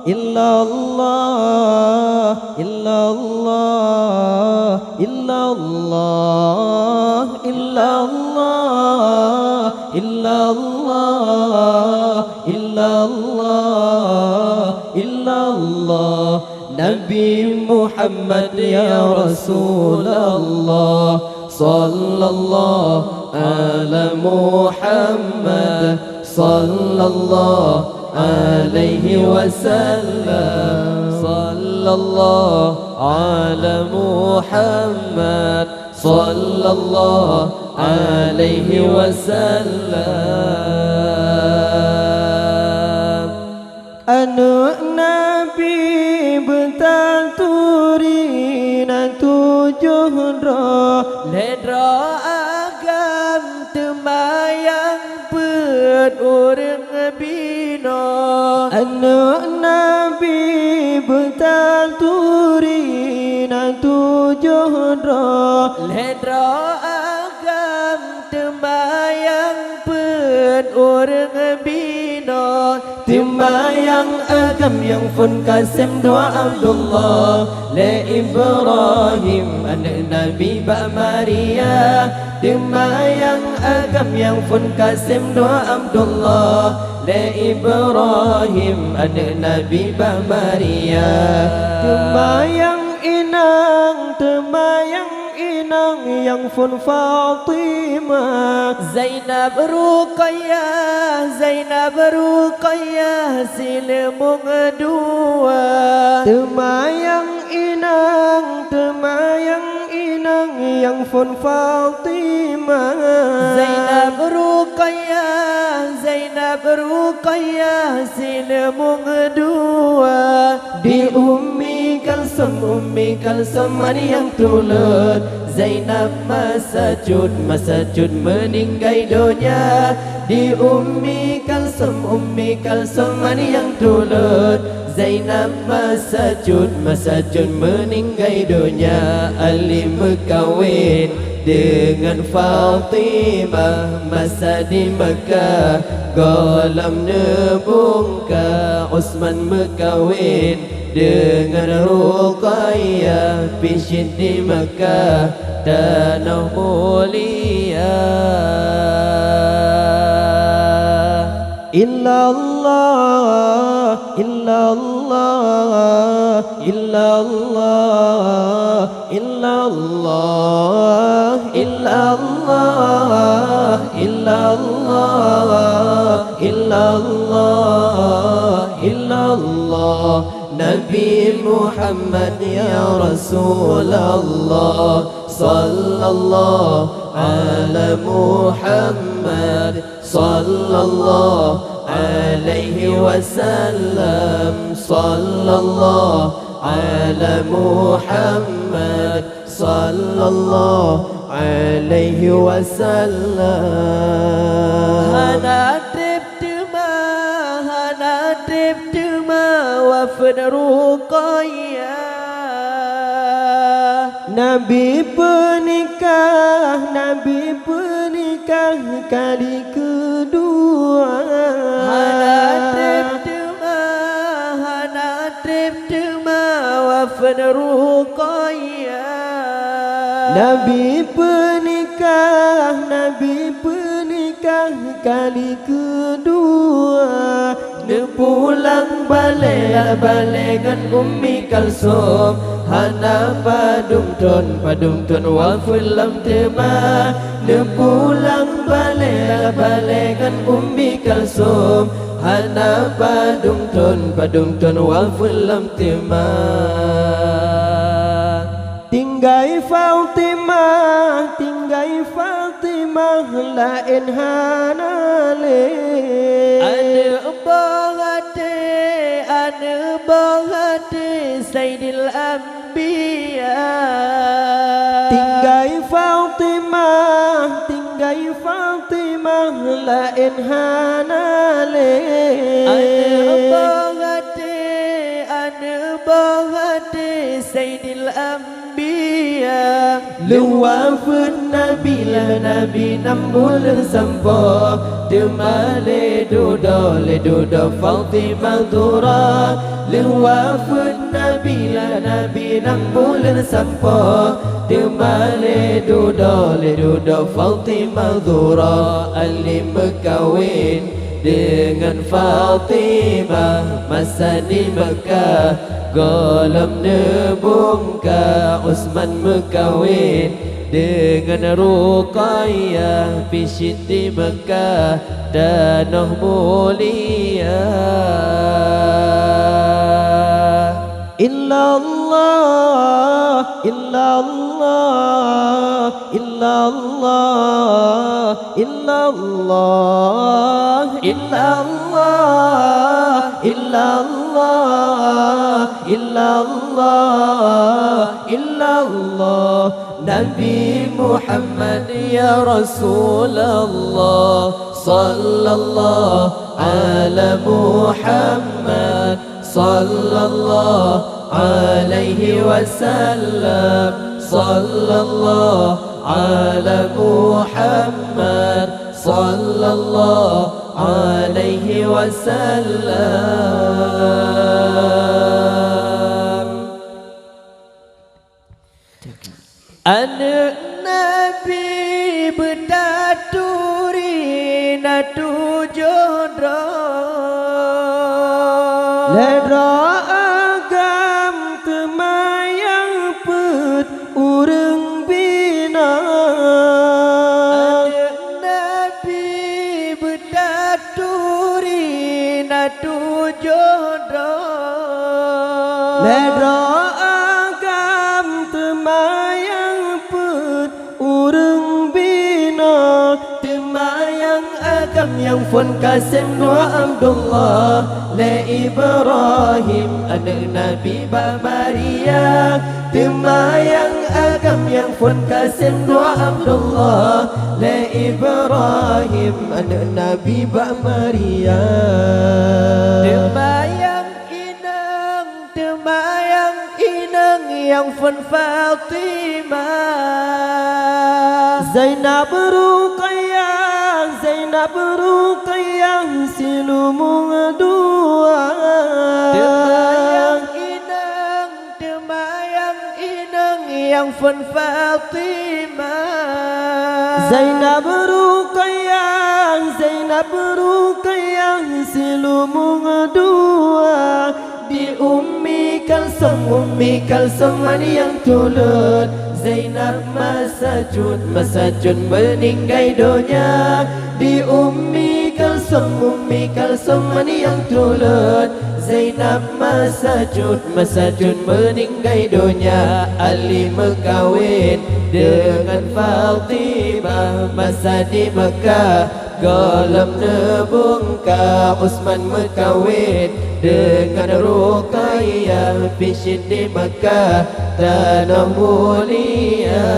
illallah, illallah, illallah, illallah, illallah, illallah, illallah. Nabi Muhammad ya Rasulullah, sallallahu ala Muhammad, sallallahu alaihi wasallam, sallallahu ala Muhammad, sallallahu alaihi wasallam. Anak Nabi bertaturi na tujuh roh, ledra agam temayang pet orang bina. Anak Nabi bertaturi na tujuh roh, ledra agam temayang pet orang bina. Timbayang agam yang pun Qasim doa Abdullah le Ibrahim anak Nabi ba Maria. Timbayang agam yang pun Qasim doa Abdullah le Ibrahim anak Nabi ba Maria. Timbayang inang, timbayang inang yang pun Fatimah, Zainab Ruqayyah, Zainab Ruqayyah silmung dua. Temayang inang, temayang inang yang pun Fatimah, Zainab Ruqayyah, Zainab Ruqayyah silmung dua. Di Ummi Kalsum yang tulut, Zainab masajud meninggai dunia. Di Ummi Kalsum yang tulut, Zainab masajud meninggai dunia. Ali berkahwin dengan Fatimah masa di Mekah, Ghulam nebungka. Utsman berkahwin dengan Ruqayyah, Bishit di Mekah, tanah mulia. Illallah, illallah, illallah, illallah, illallah, illallah, illallah, illallah. Nabi Muhammad ya Rasulullah, sallallahu ala Muhammad, sallallahu alaihi wasallam, sallallahu ala Muhammad, sallallahu alaihi wasallam. Hana trip tuma wafd Ruqayyah. Nabi pernikah kali kedua. Hana trip tuma wafd Ruqayyah. Nabi pernikah kali kedua. Dia pulang balik dengan Ummi Kalsum, hana padung tun wafulam tema. Dia pulang balik dengan Ummi Kalsum, hana padung tun wafulam tema. Tinggai Fatimah lain hanale. Ana bahate Sayyidil Anbiya. Tinggai Fatimah lain hanale. Ana bahate Sayyidil Anbiya. Luwafud Nabi la Nabi 6 bulan sampai Dema le duda Fatimah Zura Luwafud Nabi la Nabi 6 bulan sampai Dema le duda Fatimah Zura Ali berkahwin dengan Fatimah masa di Mekah Golam nebungka Utsman berkahwin dengan Ruqayyah Bisyid di Mekah Danah mulia Illallah Illallah Illallah Illallah Illallah Illallah Illallah Illallah Nabi Muhammad ya Rasulullah Sallallahu ala Muhammad Sallallahu alaihi wasallam Sallallahu ala Muhammad Sallallahu alaihi wasallam Anak Nabi berdaturi natu jodra Ledra agam temayang put urang bina Anak Nabi berdaturi natu jodra Ledra agam temayang put urang bina Temayang agam yang fun Kasim Nur Abdullah Le Ibrahim anak Nabi Ba Maria Temayang agam yang fun Kasim Nur Abdullah Le Ibrahim anak Nabi Ba Maria Temayang inang yang fun Fatimah Zainab Ruqayyah Zainab Ruqayyah silumung dua Temayang inang yang fun Fatimah Zainab Ruqayyah Zainab Ruqayyah silumung dua Di Ummi Kalsum yang tulut Zainab masajud meninggai dunia Di Ummi Kalsum yang tulut Zainab masajud meninggai dunia Ali berkahwin dengan Fatimah masa di Mekah Golam nebungka Utsman berkahwin dengan Ruqayyah Bisyid di Mekah Tanah mulia